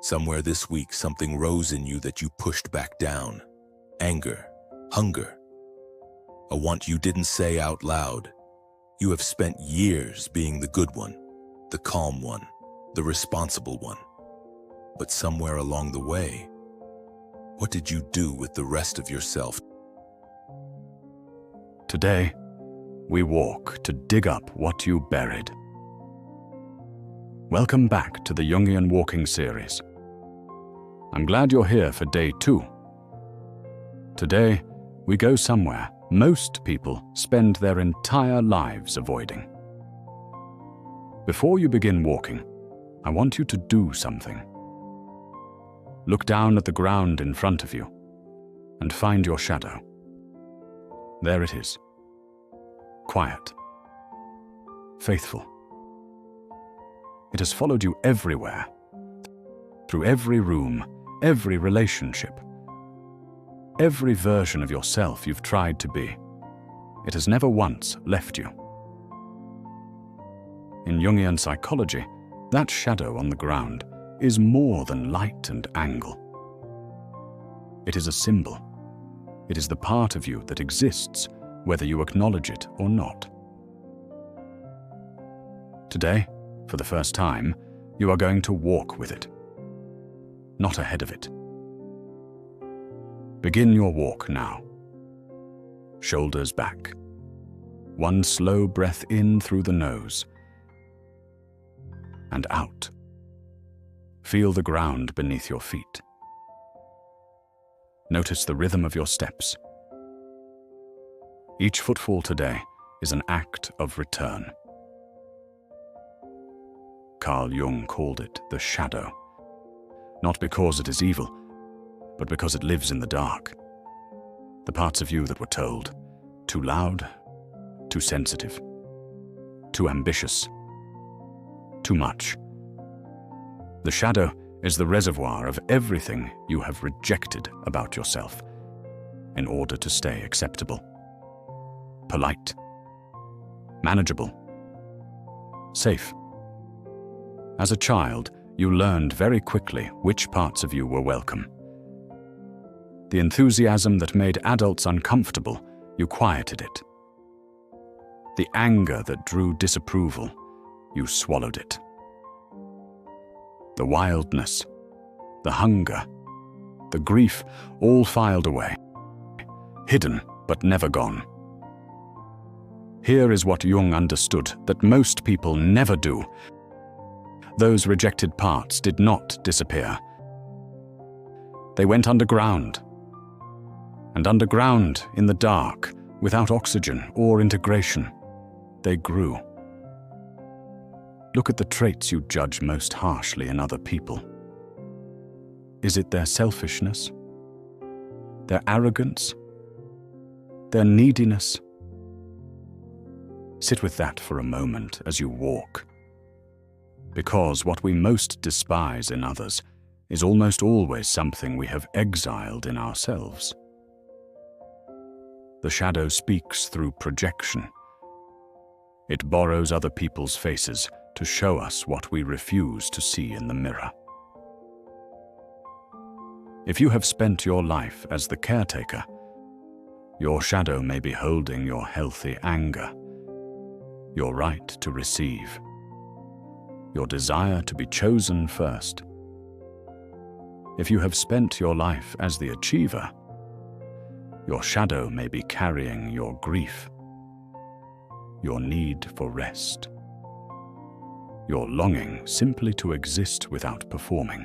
Somewhere this week, something rose in you that you pushed back down. Anger, hunger, a want you didn't say out loud. You have spent years being the good one, the calm one, the responsible one. But somewhere along the way, what did you do with the rest of yourself? Today, we walk to dig up what you buried. Welcome back to the Jungian walking series. I'm glad you're here for day 2. Today, we go somewhere most people spend their entire lives avoiding. Before you begin walking, I want you to do something. Look down at the ground in front of you and find your shadow. There it is. Quiet. Faithful. It has followed you everywhere, through every room, every relationship, every version of yourself you've tried to be. It has never once left you. In Jungian psychology, that shadow on the ground is more than light and angle. It is a symbol. It is the part of you that exists, whether you acknowledge it or not. Today, for the first time, you are going to walk with it, not ahead of it. Begin your walk now. Shoulders back. One slow breath in through the nose and out. Feel the ground beneath your feet. Notice the rhythm of your steps. Each footfall today is an act of return. Carl Jung called it the shadow, not because it is evil, but because it lives in the dark. The parts of you that were told, too loud, too sensitive, too ambitious, too much. The shadow is the reservoir of everything you have rejected about yourself in order to stay acceptable, polite, manageable, safe. As a child, you learned very quickly which parts of you were welcome. The enthusiasm that made adults uncomfortable, you quieted it. The anger that drew disapproval, you swallowed it. The wildness, the hunger, the grief, all filed away, hidden but never gone. Here is what Jung understood that most people never do. Those rejected parts did not disappear. They went underground. And underground, in the dark, without oxygen or integration, they grew. Look at the traits you judge most harshly in other people. Is it their selfishness? Their arrogance? Their neediness? Sit with that for a moment as you walk. Because what we most despise in others is almost always something we have exiled in ourselves. The shadow speaks through projection. It borrows other people's faces to show us what we refuse to see in the mirror. If you have spent your life as the caretaker, your shadow may be holding your healthy anger, your right to receive, your desire to be chosen first. If you have spent your life as the achiever, your shadow may be carrying your grief, your need for rest, your longing simply to exist without performing.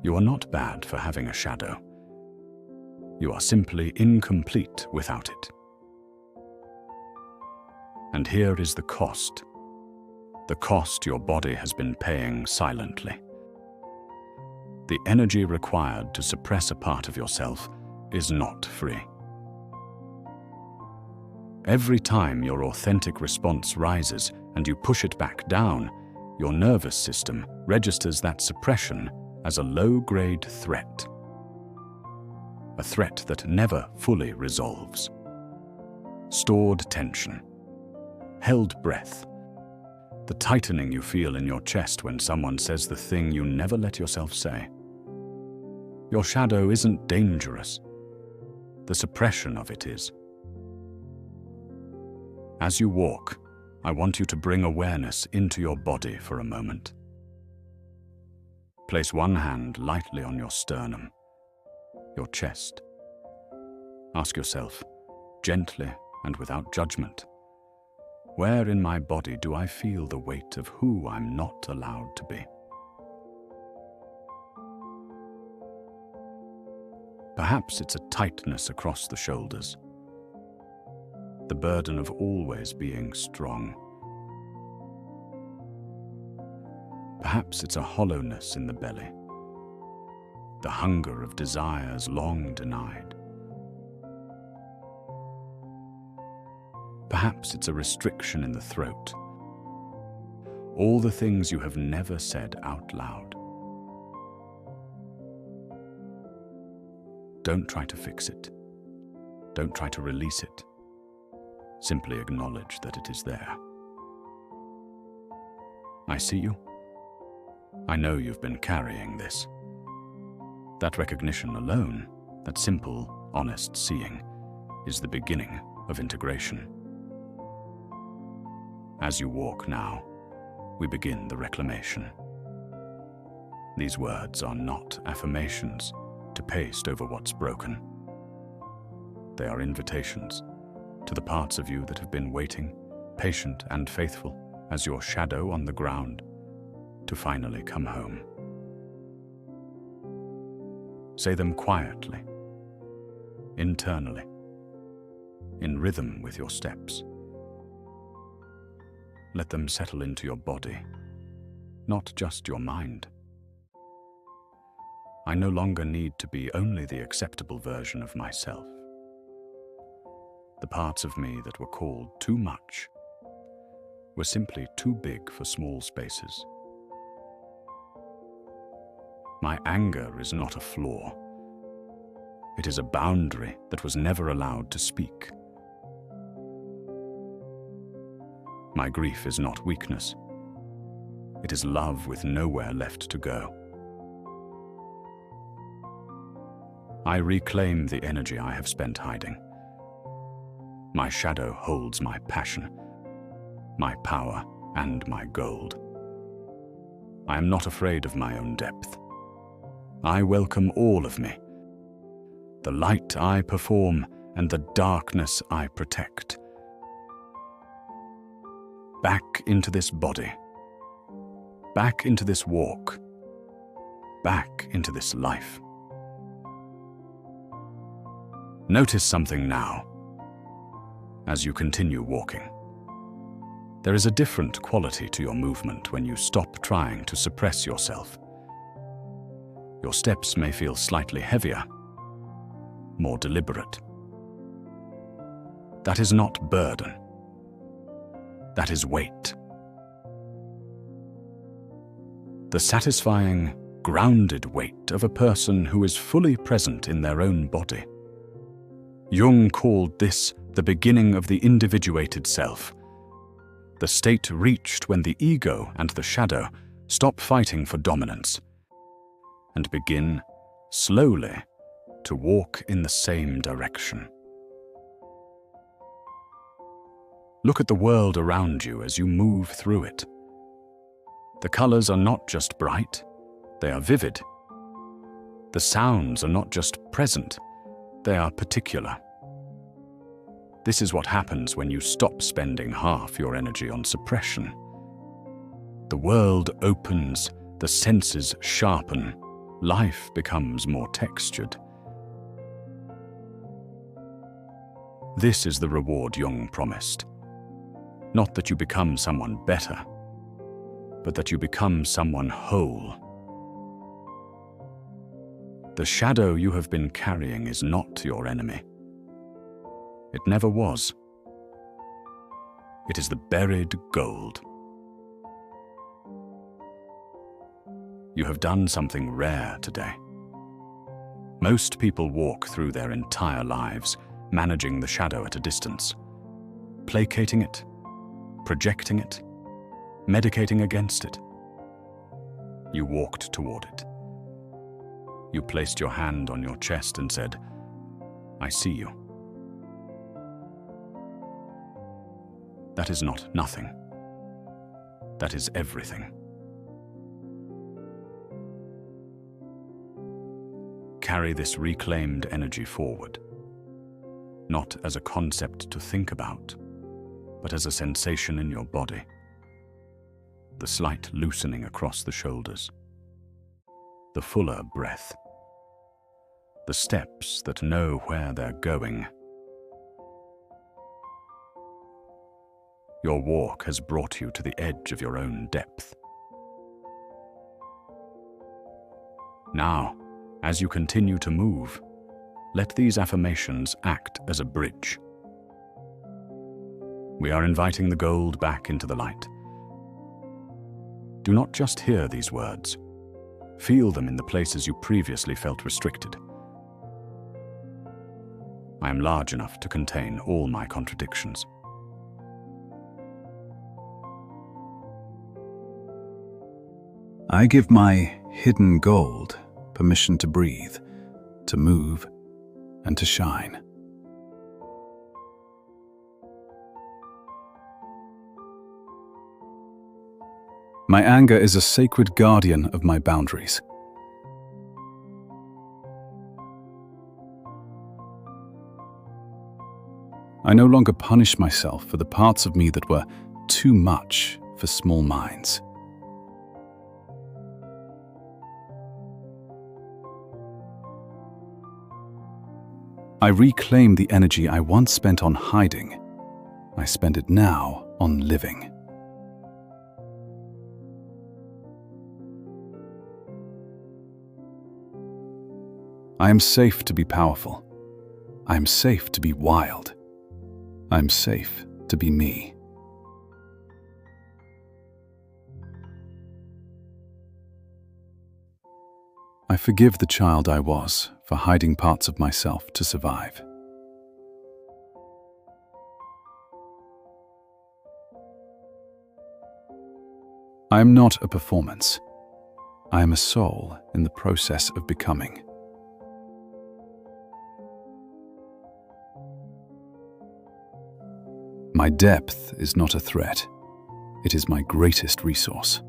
You are not bad for having a shadow. You are simply incomplete without it. And here is the cost your body has been paying silently. The energy required to suppress a part of yourself is not free. Every time your authentic response rises and you push it back down, your nervous system registers that suppression as a low-grade threat. A threat that never fully resolves. Stored tension, held breath, The tightening you feel in your chest when someone says the thing you never let yourself say. Your shadow isn't dangerous. The suppression of it is. As you walk, I want you to bring awareness into your body for a moment. Place one hand lightly on your sternum, your chest. Ask yourself, gently and without judgment, where in my body do I feel the weight of who I'm not allowed to be? Perhaps it's a tightness across the shoulders, the burden of always being strong. Perhaps it's a hollowness in the belly, the hunger of desires long denied. Perhaps it's a restriction in the throat, all the things you have never said out loud. Don't try to fix it. Don't try to release it. Simply acknowledge that it is there. I see you. I know you've been carrying this. That recognition alone, that simple, honest seeing, is the beginning of integration. As you walk now, we begin the reclamation. These words are not affirmations to paste over what's broken. They are invitations to the parts of you that have been waiting, patient and faithful as your shadow on the ground, to finally come home. Say them quietly, internally, in rhythm with your steps. Let them settle into your body, not just your mind. I no longer need to be only the acceptable version of myself. The parts of me that were called too much were simply too big for small spaces. My anger is not a flaw. It is a boundary that was never allowed to speak. My grief is not weakness. It is love with nowhere left to go. I reclaim the energy I have spent hiding. My shadow holds my passion, my power, and my gold. I am not afraid of my own depth. I welcome all of me, the light I perform and the darkness I protect. Back into this body, back into this walk, back into this life. Notice something now as you continue walking. There is a different quality to your movement when you stop trying to suppress yourself. Your steps may feel slightly heavier, more deliberate. That is not burden. That is weight. The satisfying, grounded weight of a person who is fully present in their own body. Jung called this the beginning of the individuated self, the state reached when the ego and the shadow stop fighting for dominance and begin, slowly, to walk in the same direction. Look at the world around you as you move through it. The colors are not just bright, they are vivid. The sounds are not just present, they are particular. This is what happens when you stop spending half your energy on suppression. The world opens, the senses sharpen, life becomes more textured. This is the reward Jung promised. Not that you become someone better, but that you become someone whole. The shadow you have been carrying is not your enemy. It never was. It is the buried gold. You have done something rare today. Most people walk through their entire lives managing the shadow at a distance, placating it, projecting it, medicating against it. You walked toward it. You placed your hand on your chest and said, "I see you." That is not nothing. That is everything. Carry this reclaimed energy forward, not as a concept to think about, but as a sensation in your body. The slight loosening across the shoulders, the fuller breath, the steps that know where they're going. Your walk has brought you to the edge of your own depth. Now, as you continue to move, let these affirmations act as a bridge. We are inviting the gold back into the light. Do not just hear these words. Feel them in the places you previously felt restricted. I am large enough to contain all my contradictions. I give my hidden gold permission to breathe, to move, and to shine. My anger is a sacred guardian of my boundaries. I no longer punish myself for the parts of me that were too much for small minds. I reclaim the energy I once spent on hiding. I spend it now on living. I am safe to be powerful. I am safe to be wild. I am safe to be me. I forgive the child I was for hiding parts of myself to survive. I am not a performance. I am a soul in the process of becoming. My depth is not a threat. It is my greatest resource.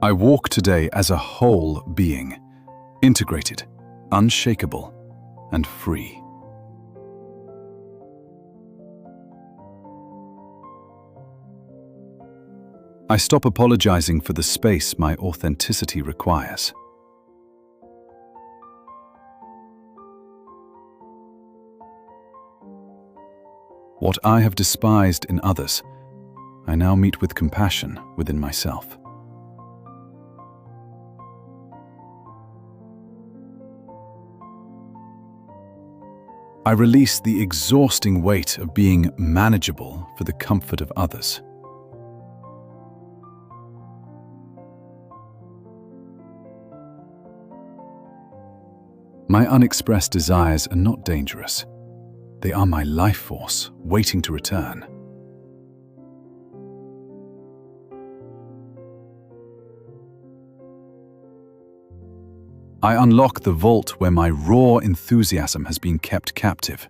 I walk today as a whole being, integrated, unshakable, and free. I stop apologizing for the space my authenticity requires. What I have despised in others, I now meet with compassion within myself. I release the exhausting weight of being manageable for the comfort of others. My unexpressed desires are not dangerous. They are my life force, waiting to return. I unlock the vault where my raw enthusiasm has been kept captive.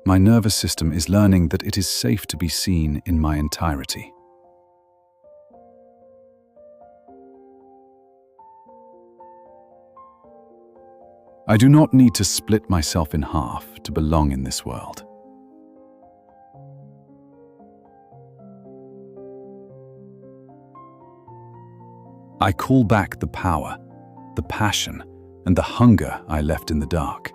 My nervous system is learning that it is safe to be seen in my entirety. I do not need to split myself in half to belong in this world. I call back the power, the passion, and the hunger I left in the dark.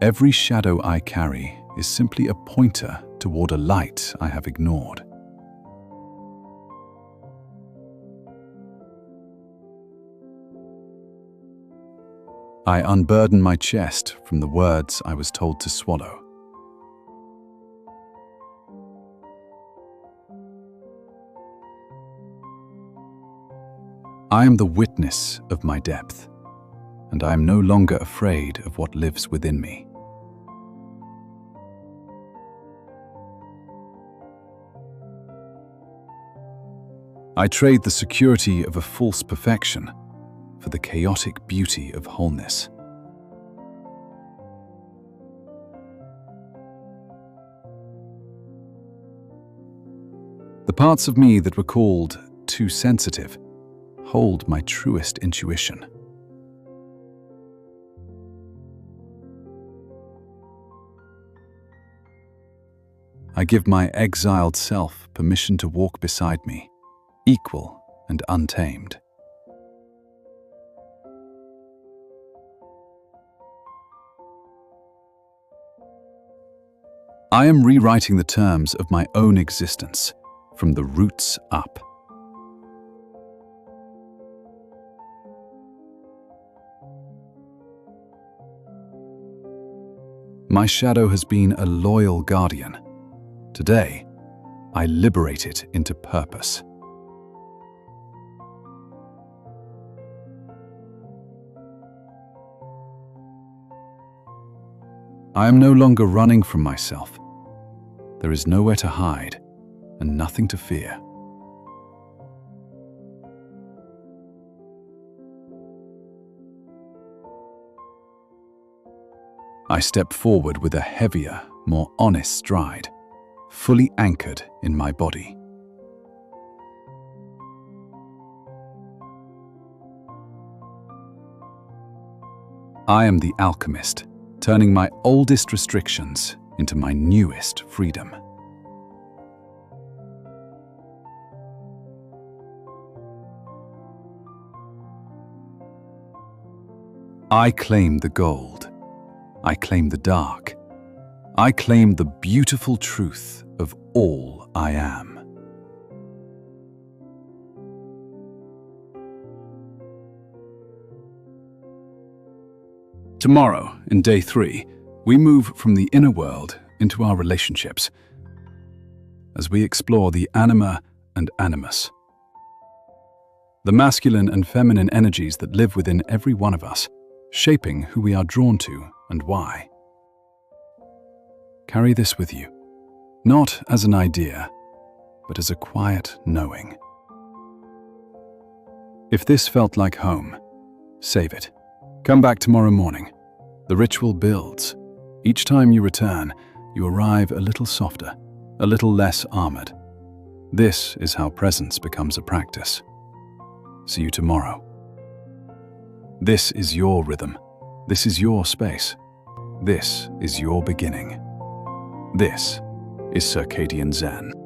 Every shadow I carry is simply a pointer toward a light I have ignored. I unburden my chest from the words I was told to swallow. I am the witness of my depth, and I am no longer afraid of what lives within me. I trade the security of a false perfection for the chaotic beauty of wholeness. The parts of me that were called too sensitive hold my truest intuition. I give my exiled self permission to walk beside me, equal and untamed. I am rewriting the terms of my own existence from the roots up. My shadow has been a loyal guardian. Today, I liberate it into purpose. I am no longer running from myself. There is nowhere to hide and nothing to fear. I step forward with a heavier, more honest stride, fully anchored in my body. I am the alchemist, turning my oldest restrictions into my newest freedom. I claim the gold. I claim the dark. I claim the beautiful truth of all I am. Tomorrow, in day 3, we move from the inner world into our relationships as we explore the anima and animus, the masculine and feminine energies that live within every one of us, shaping who we are drawn to and why. Carry this with you, not as an idea, but as a quiet knowing. If this felt like home, save it. Come back tomorrow morning. The ritual builds. Each time you return, you arrive a little softer, a little less armored. This is how presence becomes a practice. See you tomorrow. This is your rhythm. This is your space. This is your beginning. This is Circadian Zen.